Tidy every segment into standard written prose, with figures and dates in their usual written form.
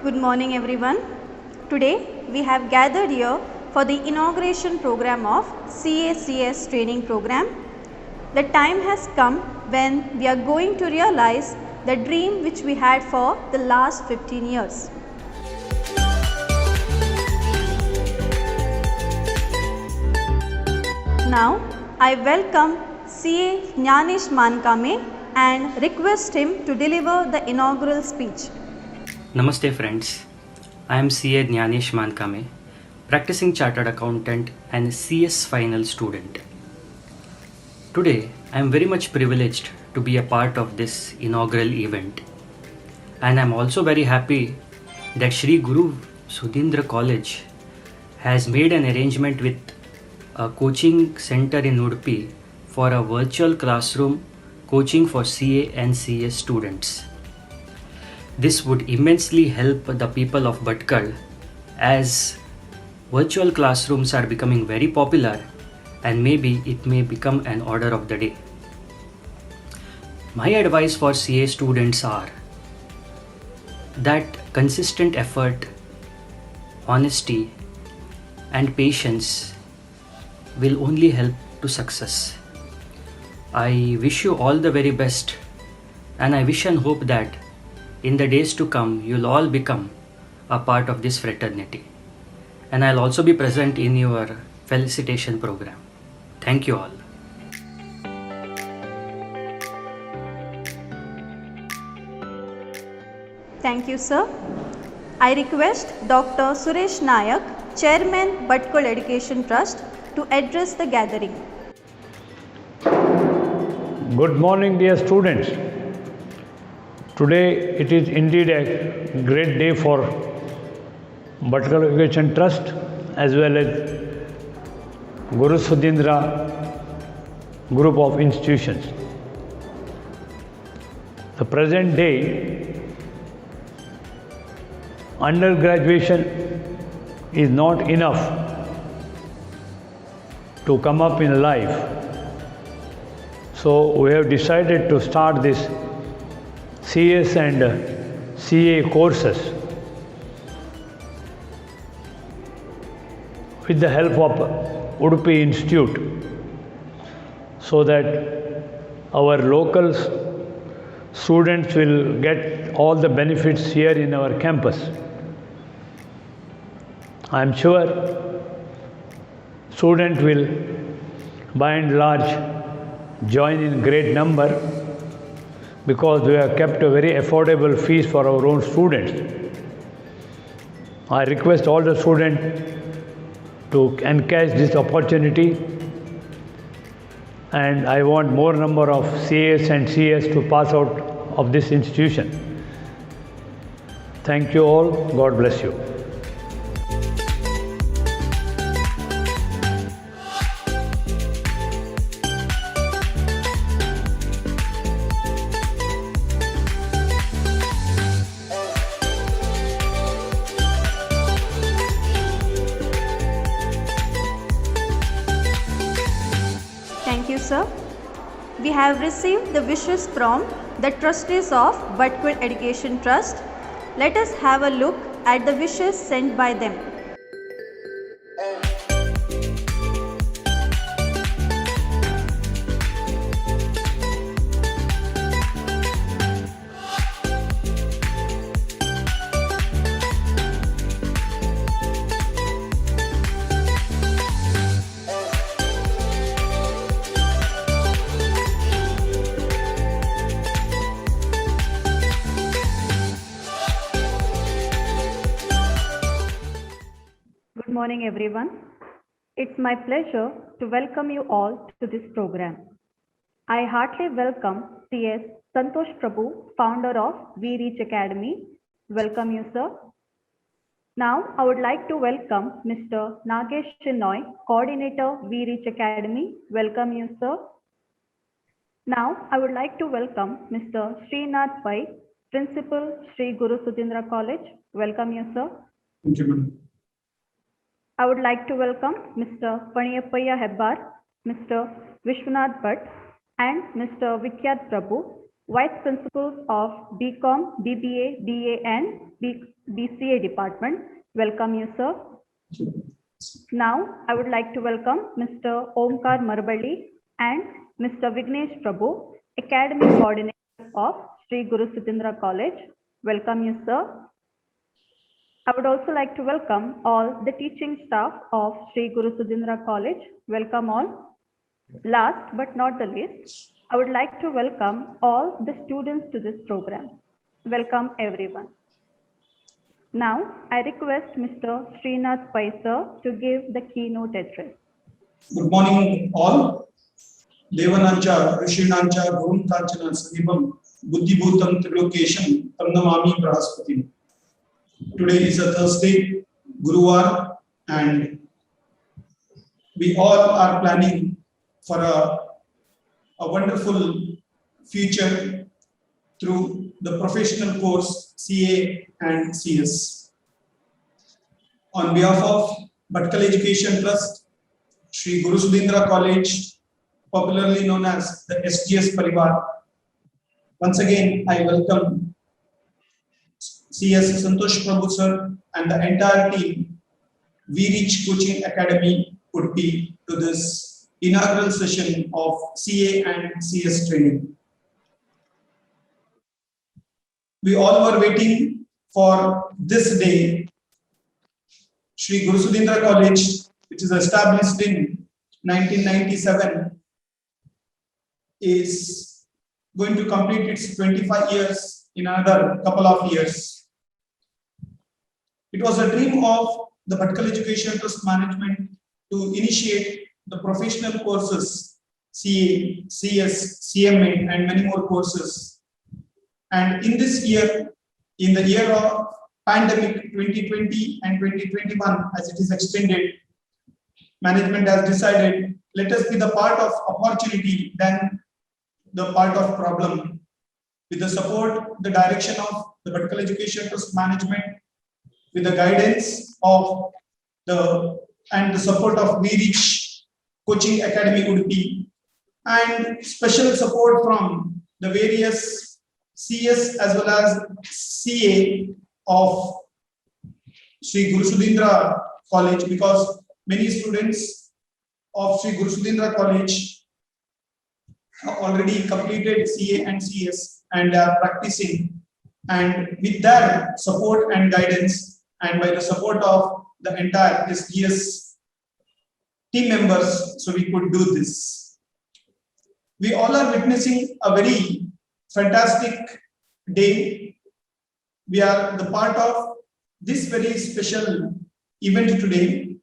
Good morning everyone. Today we have gathered here for the inauguration program of CACS training program. The time has come when we are going to realize the dream which we had for the last 15 years. Now I welcome CA Jnanish Mankame and request him to deliver the inaugural speech. Namaste friends, I am CA Jnanish Mankame, practicing chartered accountant and CS final student. Today I am very much privileged to be a part of this inaugural event, and I am also very happy that Shri Guru Sudhindra College has made an arrangement with a coaching center in Udupi for a virtual classroom coaching for CA and CS students. This would immensely help the people of Bhatkal as virtual classrooms are becoming very popular, and maybe it may become an order of the day. My advice for CA students are that consistent effort, honesty and patience will only help to success. I wish you all the very best, and I wish and hope that in the days to come you'll all become a part of this fraternity, and I'll also be present in your felicitation program. Thank you all. Thank you, sir. I request Dr. Suresh Nayak, Chairman, Bhatkal Education Trust, to address the gathering. Good morning, dear students. Today it is indeed a great day for Bhatkal Education Trust as well as Guru Sudhindra group of institutions. The present day, undergraduation is not enough to come up in life. So we have decided to start this CS and CA courses with the help of Udupi Institute, so that our local students will get all the benefits here in our campus. I am sure students will by and large join in great number, because we have kept a very affordable fees for our own students. I request all the students to encash this opportunity, and I want more number of CAs and CS to pass out of this institution. Thank you all. God bless you. Thank you, sir. We have received the wishes from the trustees of Bhatkal Education Trust. Let us have a look at the wishes sent by them. Good morning everyone. It's my pleasure to welcome you all to this program. I heartily welcome CS Santosh Prabhu, founder of We Reach Academy. Welcome you, sir. Now I would like to welcome Mr. Nagesh Chinoy, coordinator We Reach Academy. Welcome you, sir. Now I would like to welcome Mr. Srinath Pai, principal, Shri Guru Sudhindra College. Welcome you, sir. Thank you, madam. I would like to welcome Mr. Paniyappaya Hebbar, Mr. Vishwanath Bhatt, and Mr. Vikyat Prabhu. Vice Principals of BCom, BBA, BA and BCA department. Welcome you, sir. Now, I would like to welcome Mr. Omkar Marballi and Mr. Vignesh Prabhu, Academic Coordinator of Sri Guru Sudhindra College. Welcome you, sir. I would also like to welcome all the teaching staff of Sri Guru Sudhindra College. Welcome all. Last but not the least, I would like to welcome all the students to this program. Welcome everyone. Now, I request Mr. Srinath Pai sir to give the keynote address. Good morning all. Devanancha, Rishinancha, Guruntanchana, Sanibam, Buddhibhutam, Trilokesham, Tamnamami, Brahaspati. Today is a Thursday, Guruvar, and we all are planning for a wonderful future through the professional course CA and CS. On behalf of Bhatkal Education Trust, Sri Guru Sudhindra College, popularly known as the SGS Parivar, once again I welcome CS Santosh Prabhu sir and the entire team We Reach Coaching Academy Udupi to this inaugural session of CA and CS training. We all were waiting for this day. Sri Guru Sudhindra College, which is established in 1997, is going to complete its 25 years in another couple of years. It was a dream of the Bhatkal Education Trust management to initiate the professional courses, CA, CS, CMA, and many more courses. And in this year, in the year of pandemic 2020 and 2021, as it is extended, management has decided, let us be the part of opportunity than the part of problem. With the support, the direction of the Bhatkal Education Trust management, with the guidance of and the support of We Reach Coaching Academy Udupi, and special support from the various CS as well as CA of Sri Guru Sudhindra College, because many students of Sri Guru Sudhindra College have already completed CA and CS and are practicing, and with their support and guidance and by the support of the entire SGS team members, so we could do this. We all are witnessing a very fantastic day. We are the part of this very special event today.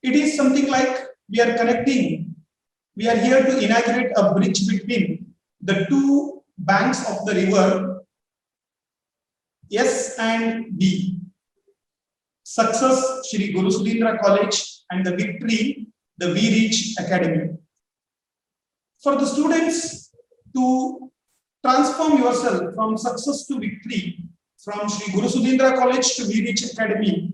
It is something like we are connecting. We are here to inaugurate a bridge between the two banks of the river, S and B. Success, Sri Guru Sudhindra College, and the victory, the We Reach Academy. For the students to transform yourself from success to victory, from Sri Guru Sudhindra College to We Reach Academy,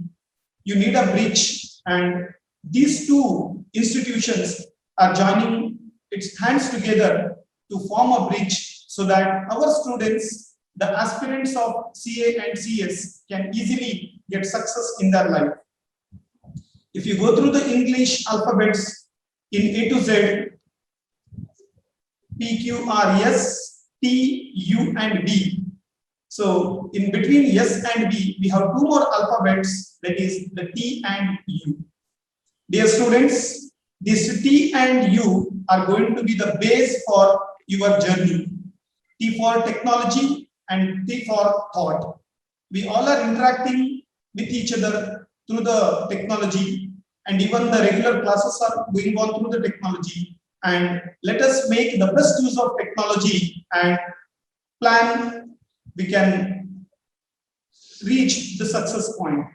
you need a bridge, and these two institutions are joining its hands together to form a bridge so that our students, the aspirants of CA and CS, can easily get success in their life. If you go through the English alphabets in A to Z, P, Q, R, S, T, U, and B. So in between S and B, we have two more alphabets, that is the T and U. Dear students, this T and U are going to be the base for your journey. T for technology and T for thought. We all are interacting with each other through the technology, and even the regular classes are going on through the technology. And let us make the best use of technology and plan we can reach the success point.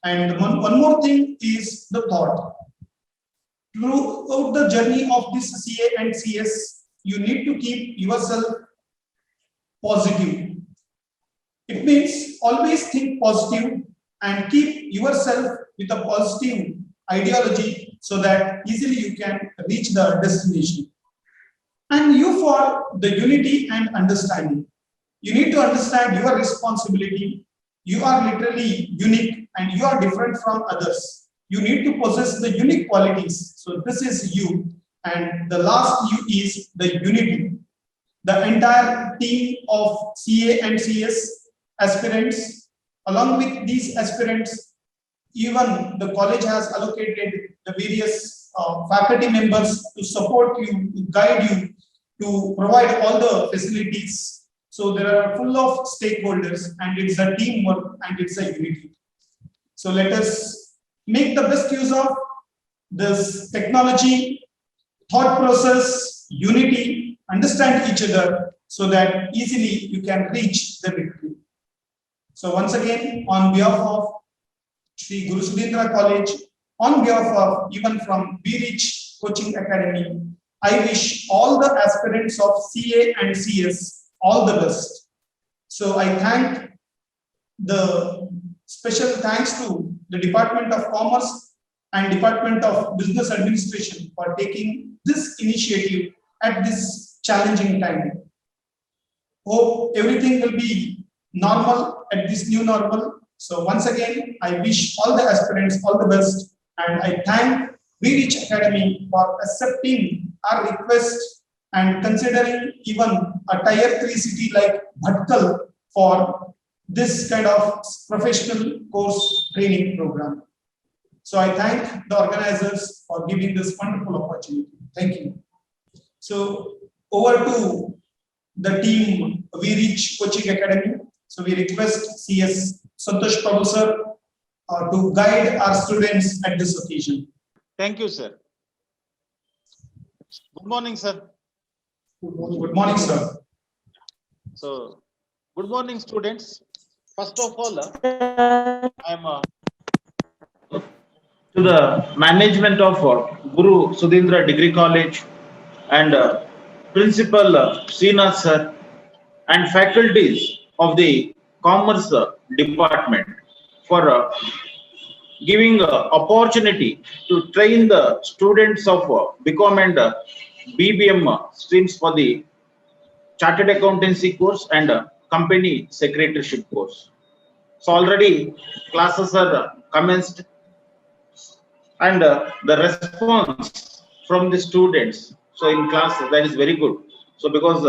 And one more thing is the thought. Throughout the journey of this CA and CS, you need to keep yourself positive. It means always think positive and keep yourself with a positive ideology so that easily you can reach the destination. and you for the unity and understanding. You need to understand your responsibility. You are literally unique and you are different from others. You need to possess the unique qualities. So this is you. And the last U is the unity. The entire team of CA and CS aspirants, along with these aspirants, even the college has allocated the various faculty members to support you, to guide you, to provide all the facilities. So there are full of stakeholders and it's a teamwork and it's a unity. So let us make the best use of this technology, thought process, unity, understand each other so that easily you can reach the victory. So once again, on behalf of Sri Guru Sudhindra College, on behalf of even from We Reach Coaching Academy, I wish all the aspirants of CA and CS all the best. So I thank the special thanks to the Department of Commerce and Department of Business Administration for taking this initiative at this challenging time. Hope everything will be normal at this new normal. So once again, I wish all the aspirants all the best, and I thank We Reach Academy for accepting our request and considering even a tier 3 city like Bhatkal for this kind of professional course training program. So I thank the organizers for giving this wonderful opportunity. Thank you. So over to the team We Reach Coaching Academy. So we request CS Santosh Prabhu sir to guide our students at this occasion. Thank you, sir. Good morning, sir. Good morning, sir. So, good morning, students. First of all, I am to the management of Guru Sudhindra Degree College and Principal Srinath sir and faculties of the Commerce Department for giving opportunity to train the students of BCom and BBM streams for the Chartered Accountancy course and Company Secretaryship course. So already classes are commenced, and the response from the students, so in class, that is very good. So because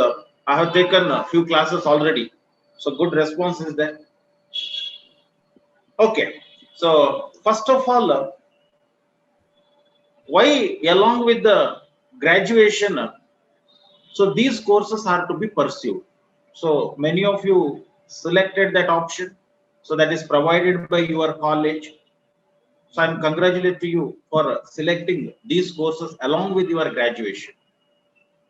I have taken a few classes already, so good response is there. Okay, so first of all, why along with the graduation, so these courses are to be pursued. So many of you selected that option, so that is provided by your college. So I'm congratulating you for selecting these courses along with your graduation.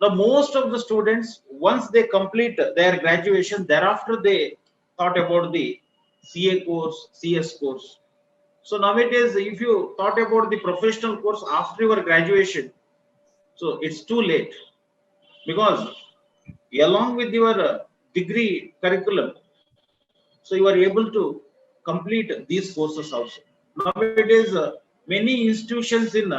Now most of the students, once they complete their graduation, thereafter they thought about the CA course, CS course. So nowadays, if you thought about the professional course after your graduation, so it's too late, because along with your degree curriculum, so you are able to complete these courses also. Nowadays, many institutions in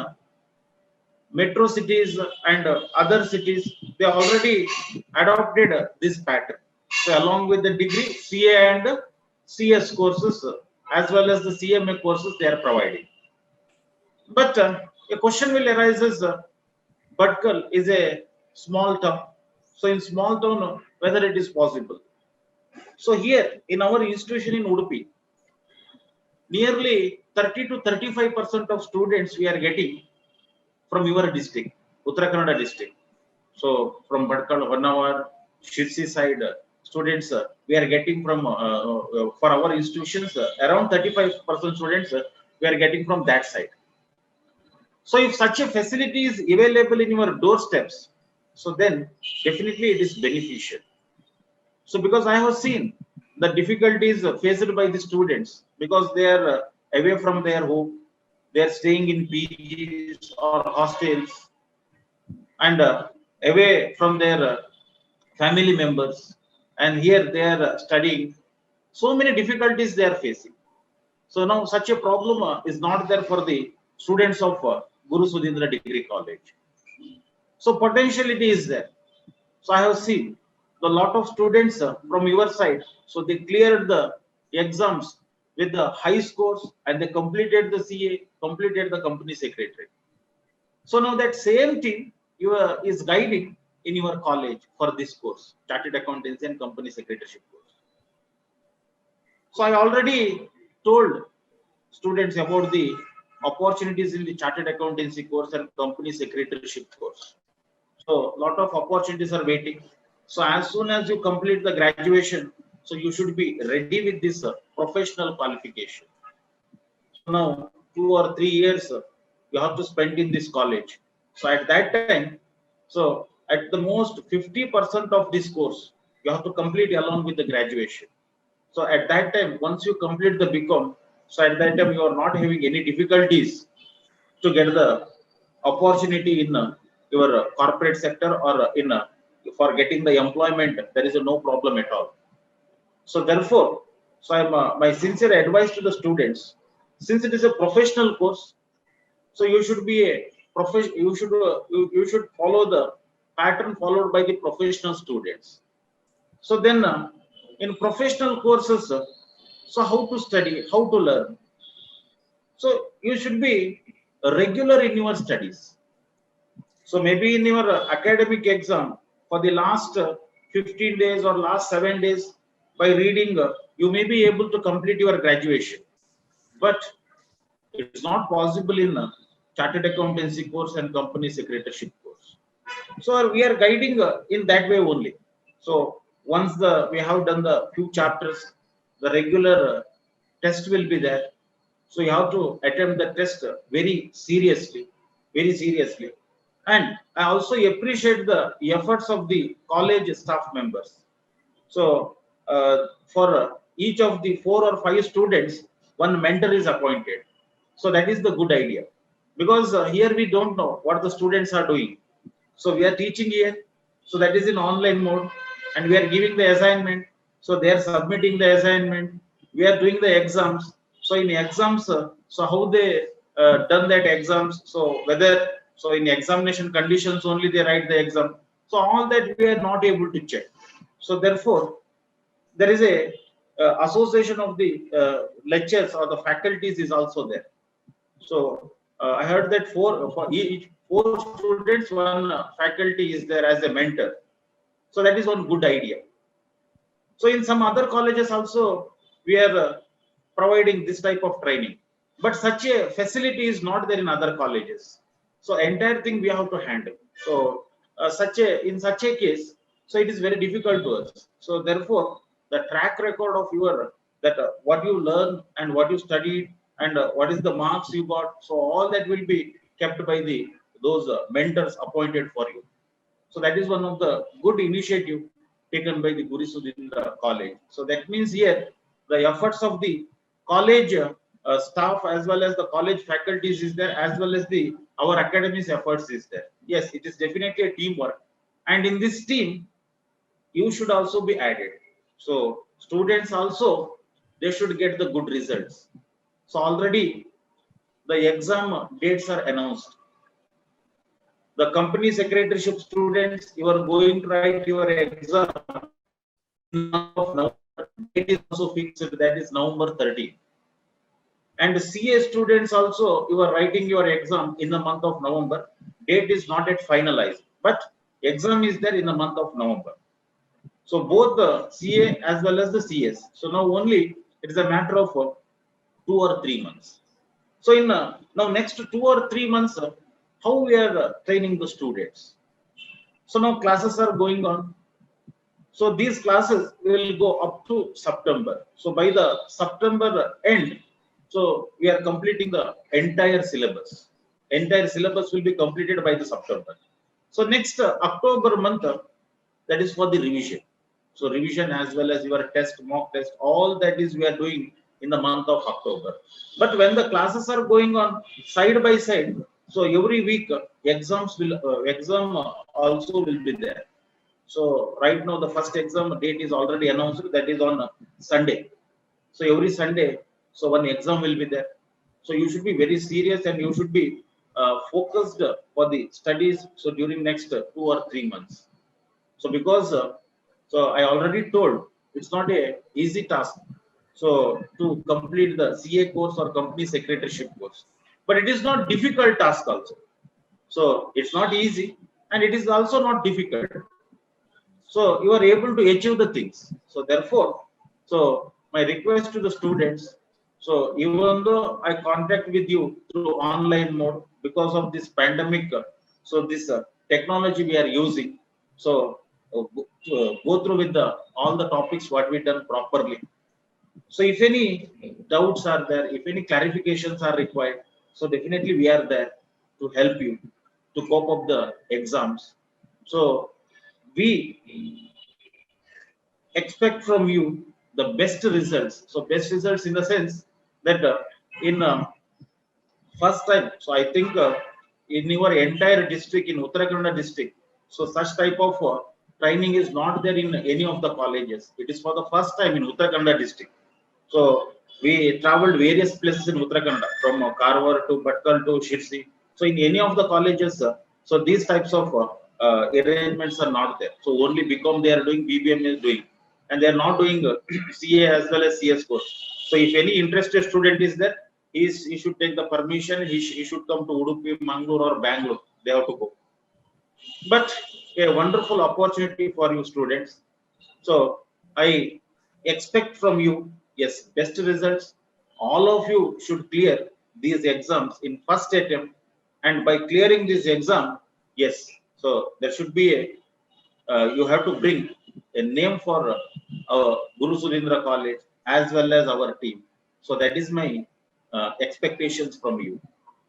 metro cities and other cities, they already adopted this pattern. So along with the degree, CA and CS courses, as well as the CMA courses, they are providing. But a question will arise is, Bhatkal is a small town. So in small town, whether it is possible. So here in our institution in Udupi, nearly 30 to 35% of students we are getting from your district, Uttara Kannada district. So from Bhatkal, Honavar, Shirsi side, students we are getting from for our institutions around 35% students we are getting from that side. So if such a facility is available in your doorsteps, so then definitely it is beneficial. So because I have seen the difficulties faced by the students, because they are away from their home, they are staying in PGs or hostels, and away from their family members, and here they are studying. So many difficulties they are facing. So now such a problem is not there for the students of Guru Sudhindra Degree College. So potentiality is there. So I have seen a lot of students from your side. So they cleared the exams with the high scores and they completed the CA, completed the company secretary. So now that same team is guiding in your college for this course, Chartered Accountancy and Company Secretaryship course. So I already told students about the opportunities in the Chartered Accountancy course and Company Secretaryship course. So a lot of opportunities are waiting. So as soon as you complete the graduation, so you should be ready with this professional qualification. So now 2 or 3 years you have to spend in this college. So at that time, so at the most 50% of this course you have to complete along with the graduation. So at that time, once you complete the BCom, so at that time you are not having any difficulties to get the opportunity in your corporate sector or in for getting the employment. There is no problem at all. So therefore, so I'm my sincere advice to the students, since it is a professional course, so you should be a you should follow the pattern followed by the professional students. So then in professional courses, so how to study, how to learn. So you should be regular in your studies. So maybe in your academic exam for the last 15 days or last 7 days, by reading, you may be able to complete your graduation. But it's not possible in Chartered Accountancy course and Company Secretaryship course. So we are guiding in that way only. So once we have done the few chapters, the regular test will be there. So you have to attempt the test very seriously, very seriously. And I also appreciate the efforts of the college staff members. So for each of the 4 or 5 students, one mentor is appointed. So that is the good idea, because here we don't know what the students are doing. So we are teaching here, so that is in online mode, and we are giving the assignment. So they are submitting the assignment. We are doing the exams. So in exams, so how they done that exams. So whether so in examination conditions only they write the exam. So all that we are not able to check. So therefore, there is a association of the lectures or the faculties is also there. So I heard that for each 4 students, one faculty is there as a mentor. So that is one good idea. So in some other colleges also, we are providing this type of training, but such a facility is not there in other colleges. So entire thing we have to handle. So in such a case, so it is very difficult to us. So therefore, the track record of your that what you learned and what you studied and what is the marks you got. So all that will be kept by those mentors appointed for you. So that is one of the good initiative taken by the Guru Sudhindra College. So that means here the efforts of the college staff as well as the college faculties is there, as well as our academics efforts is there. Yes, it is definitely a teamwork, and in this team you should also be added. So students also, they should get the good results. So already the exam dates are announced. The company secretaryship students, you are going to write your exam in the month of November. Date is also fixed, that is November 13. And CA students also, you are writing your exam in the month of November. Date is not yet finalized, but exam is there in the month of November. So both the CA as well as the CS. So now only it is a matter of 2 or 3 months. So in now next 2 or 3 months, how we are training the students. So now classes are going on. So these classes will go up to September. So by the September end, so we are completing the entire syllabus. Entire syllabus will be completed by the September. So next October month, that is for the revision. So revision as well as your test, mock test, all that is we are doing in the month of October. But when the classes are going on side by side, so every week exam also will be there. So right now the first exam date is already announced, that is on Sunday. So every Sunday, so one exam will be there. So you should be very serious and you should be focused for the studies. So during next 2 or 3 months. So because so I already told it's not a easy task. So to complete the CA course or company secretaryship course, but it is not difficult task also. So it's not easy and it is also not difficult. So you are able to achieve the things. So therefore, so my request to the students, so even though I contact with you through online mode because of this pandemic, so this technology we are using, so go through with the all the topics what we done properly. So if any doubts are there, if any clarifications are required, so definitely we are there to help you to cope up the exams. So we expect from you the best results. So best results in the sense that in first time. So I think in your entire district in Uttarakhand district, so such type of training is not there in any of the colleges. It is for the first time in Uttarakhand district. So we traveled various places in Uttarakhand from Karwar to Bhatkal to Shirsi. So in any of the colleges, so these types of arrangements are not there. So only BCom they are doing, BBM is doing, and they are not doing CA as well as CS course. So if any interested student is there, he should take the permission. He should come to Udupi, Mangalore or Bangalore. They have to go. But a wonderful opportunity for you students. So I expect from you, yes, best results. All of you should clear these exams in first attempt, and by clearing this exam, yes, so there should be a you have to bring a name for Guru Surendra College as well as our team. So that is my expectations from you.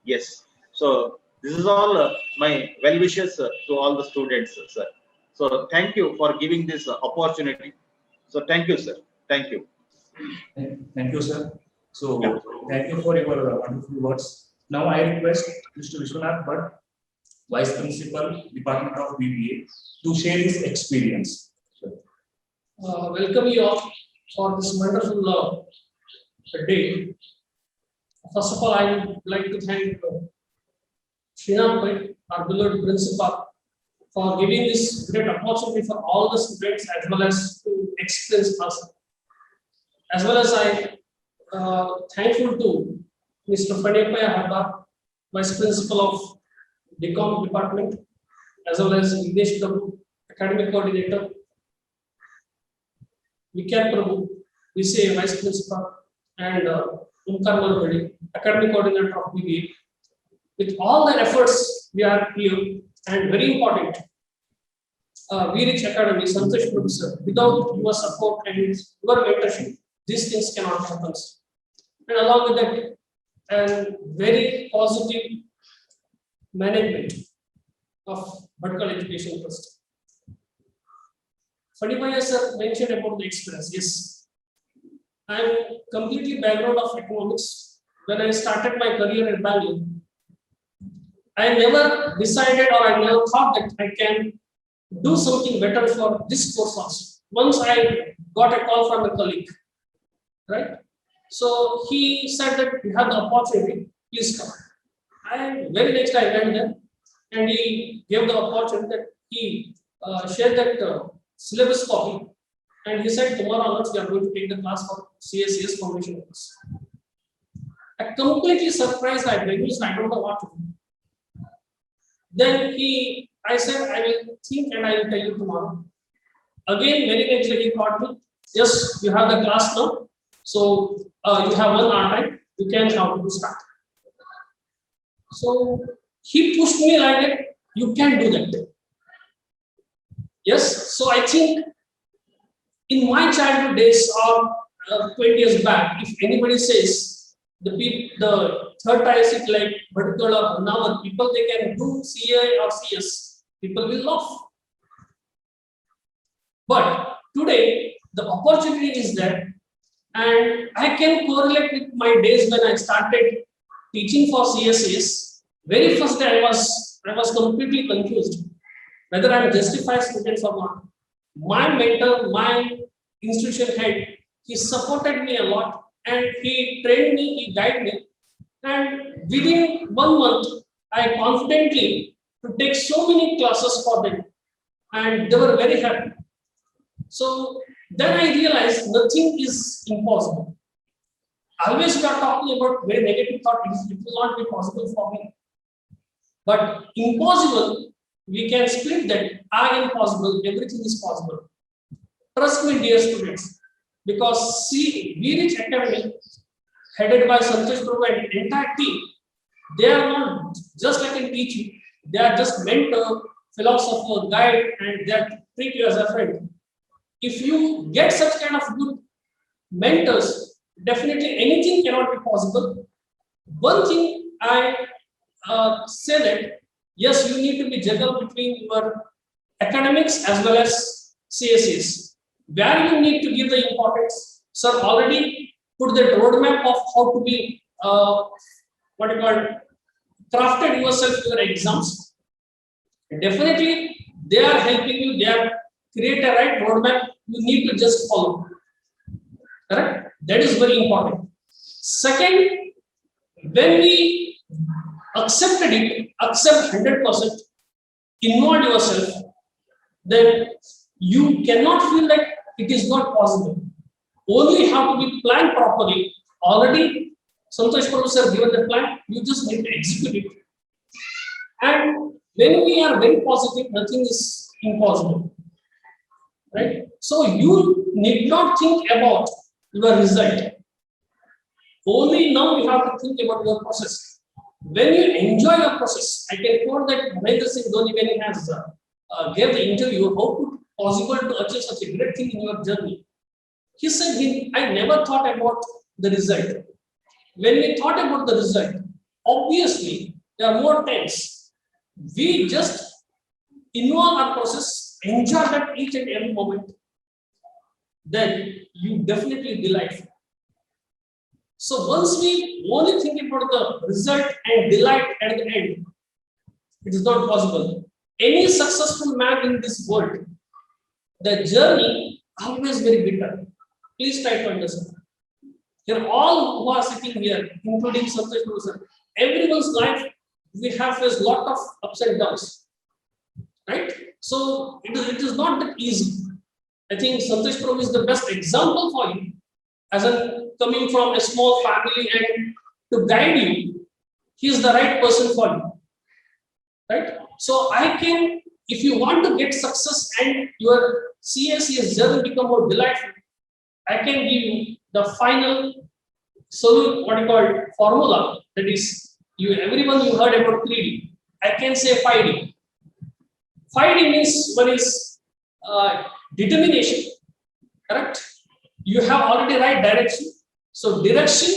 Yes. So this is all my well wishes to all the students, sir. So thank you for giving this opportunity. So thank you, sir. Thank you. Thank you, sir. So thank you for your wonderful words. Now I request Mr. Vishwanath Bhatt, Vice Principal, Department of BBA, to share his experience. Welcome you all for this wonderful day. First of all, I would like to thank Srinath Bhai, our beloved principal, for giving this great opportunity for all the students as well as to express us. As well as I thankful to Mr. Fadepaya Habba, Vice Principal of BCom Department, as well as Vignesh Prabhu, Academic Coordinator, Vikyat Prabhu, VCA Vice Principal, and Umkar Malpadi, Academic Coordinator of BBA. With all the efforts, we are here, and very important, We Reach Academy, Santosh Prabhu sir, without your support and your mentorship, these things cannot happen. And along with that, and very positive management of vertical education trust. Fadipaya sir mentioned about the experience. Yes, I am completely background of economics. When I started my career in Bangalore, I never decided or I never thought that I can do something better for this course also. Once I got a call from a colleague, right? So he said that you have the opportunity, please come. And very next I went there and he gave the opportunity that he shared that syllabus copy and he said tomorrow onwards we are going to take the class for CSCS foundation course. I completely surprised, I don't know what to do. Then I said I will think and I will tell you tomorrow. Again, very next day he called me, yes, you have the class now. So you have 1 hour time, you can how to start. So he pushed me like that, you can do that. Yes, so I think in my childhood days or 20 years back, if anybody says the third tier seat like vertical or now people they can do CA or CS, people will laugh. But today the opportunity is there. And I can correlate with my days when I started teaching for CSCS. Very first day I was completely confused whether I am justified students or not. My mentor, my institution head, he supported me a lot and he trained me, he guided me. And within 1 month, I confidently to take so many classes for them. and they were very happy. So then I realized nothing is impossible. Always we are talking about very negative thought, it will not be possible for me. But impossible, we can split that. I am possible, everything is possible. Trust me, dear students, because see, We Reach Academy, headed by Santosh Prabhu and entire team, they are not just like a teacher, they are just mentor, philosopher, guide, and they are treat you as a friend. If you get such kind of good mentors, definitely anything cannot be possible. One thing I say that yes, you need to be juggle between your academics as well as CSEs. Where you need to give the importance, sir already put the roadmap of how to be what you call crafted yourself your exams. Definitely, they are helping you. They have create a right roadmap. You need to just follow. Correct? That is very important. Second, when we accepted it, accept 100%, involve yourself, then you cannot feel that it is not possible. Only have to be planned properly. Already, Santosh Prabhu sir given the plan, you just need to execute it. And when we are very positive, nothing is impossible. Right? So you need not think about your result. Only now you have to think about your process. When you enjoy your process, I can quote that Mahendra Singh Dhoni when he has gave the interview, how could possible to achieve such a great thing in your journey? He said, I never thought about the result. When we thought about the result, obviously there are more times. We just involve our process, enjoy that each and every moment. Then you definitely delight. So once we only think about the result and delight at the end, it is not possible. Any successful man in this world, the journey always very bitter. Please try to understand. Here, all who are sitting here, including Santosh Prabhu sir, everyone's life we have faced lot of ups and downs, right? So it is not that easy. I think Santosh Prabhu is the best example for you, as a coming from a small family and to guide you. He is the right person for you, right? So I can, if you want to get success and your CSES journey become more delightful, I can give you the final solution, what you call formula. That is, everyone you heard about 3D. I can say 5D. 5D means one is determination, correct? You have already right direction. So direction,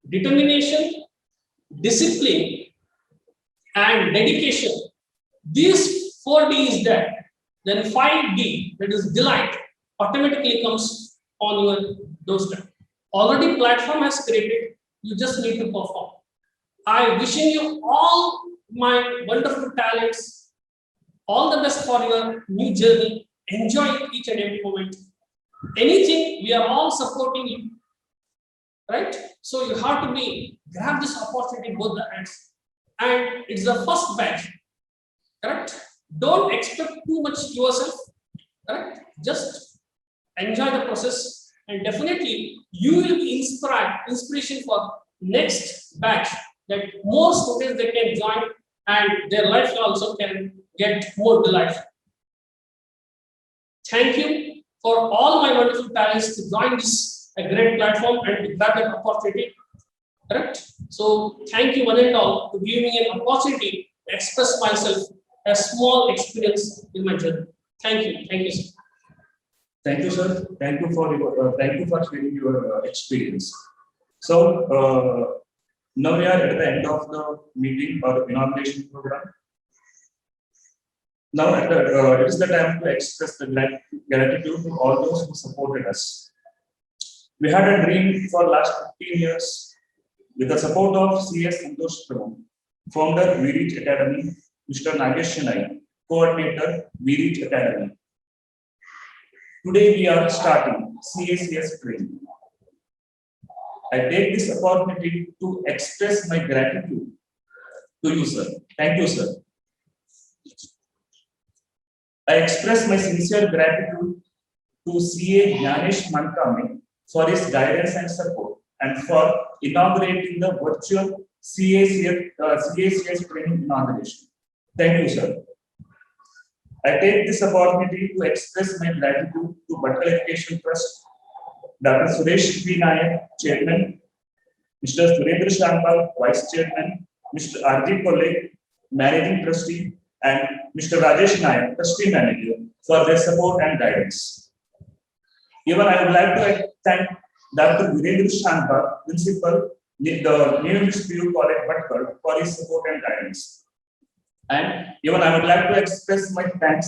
determination, discipline, and dedication. These 4D is there. Then 5D, that is delight, automatically comes on your doorstep. Already platform has created, you just need to perform. I wishing you all my wonderful talents, all the best for your new journey. Enjoy each and every moment. Anything, we are all supporting you, right? So you have to grab this opportunity both the hands. And it's the first batch, correct? Don't expect too much yourself, correct? Just enjoy the process, and definitely you will be inspiration for next batch, that more students they can join and their life also can get more delightful. Thank you for all my wonderful talents to join this great platform and to grab that opportunity, correct? So thank you one and all to give me an opportunity to express myself, a small experience in my journey. Thank you, sir. Thank you, sir. Thank you for sharing your experience. So now we are at the end of the meeting or inauguration program. Now it is the time to express the gratitude to all those who supported us. We had a dream for last 15 years. With the support of CS Santosh Prabhu, founder We Reach Academy, Mr. Nagesh Shenoy, coordinator We Reach Academy. Today we are starting CSES training. I take this opportunity to express my gratitude to you, sir. Thank you, sir. I express my sincere gratitude to CA Jnanesh Mankame for his guidance and support and for inaugurating the virtual CACS training inauguration. Thank you, sir. I take this opportunity to express my gratitude to Bhatkal Education Trust, Dr. Suresh P. Nayak, Chairman, Mr. Surendra Shankar, Vice Chairman, Mr. R.G. Kolle, Managing Trustee, and Mr. Rajesh Nayak, Trustee Manager, for their support and guidance. Even I would like to thank Dr. Virendra Shankar, Principal, the New English PU College, Bhatkal, for his support and guidance. And even I would like to express my thanks.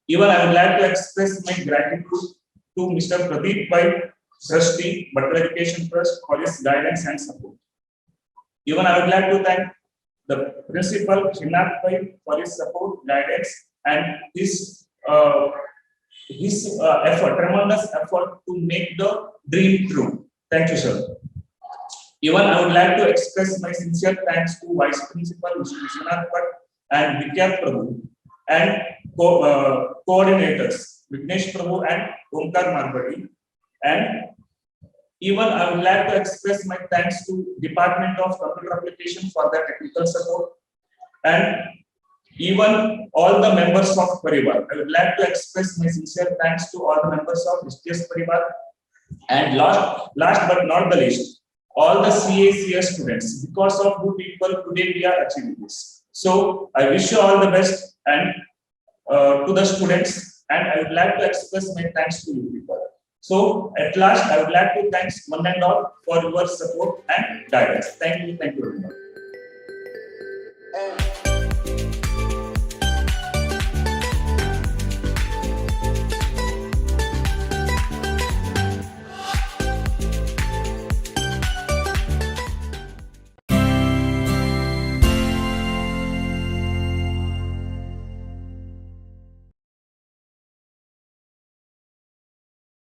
Even I would like to express my gratitude to Mr. Pradeep Pai, Trustee, Bhatkal Education Trust, for his guidance and support. Even I would like to thank the Principal, Srinath Pai, for his support, guidance, and his effort, tremendous effort to make the dream true. Thank you, sir. Even I would like to express my sincere thanks to Vice Principal, Mr. Vishwanath Bhatt and Vikyat Prabhu, and coordinators, Vignesh Prabhu and Omkar Marbadi. And even I would like to express my thanks to Department of Computer Application for their technical support, and even all the members of Parivar. I would like to express my sincere thanks to all the members of STS Parivar, and last but not the least, all the CACS students. Because of you people, today we are achieving this. So I wish you all the best and to the students, and I would like to express my thanks to you people. So at last, I would like to thank one and all for your support and guidance. Thank you very much.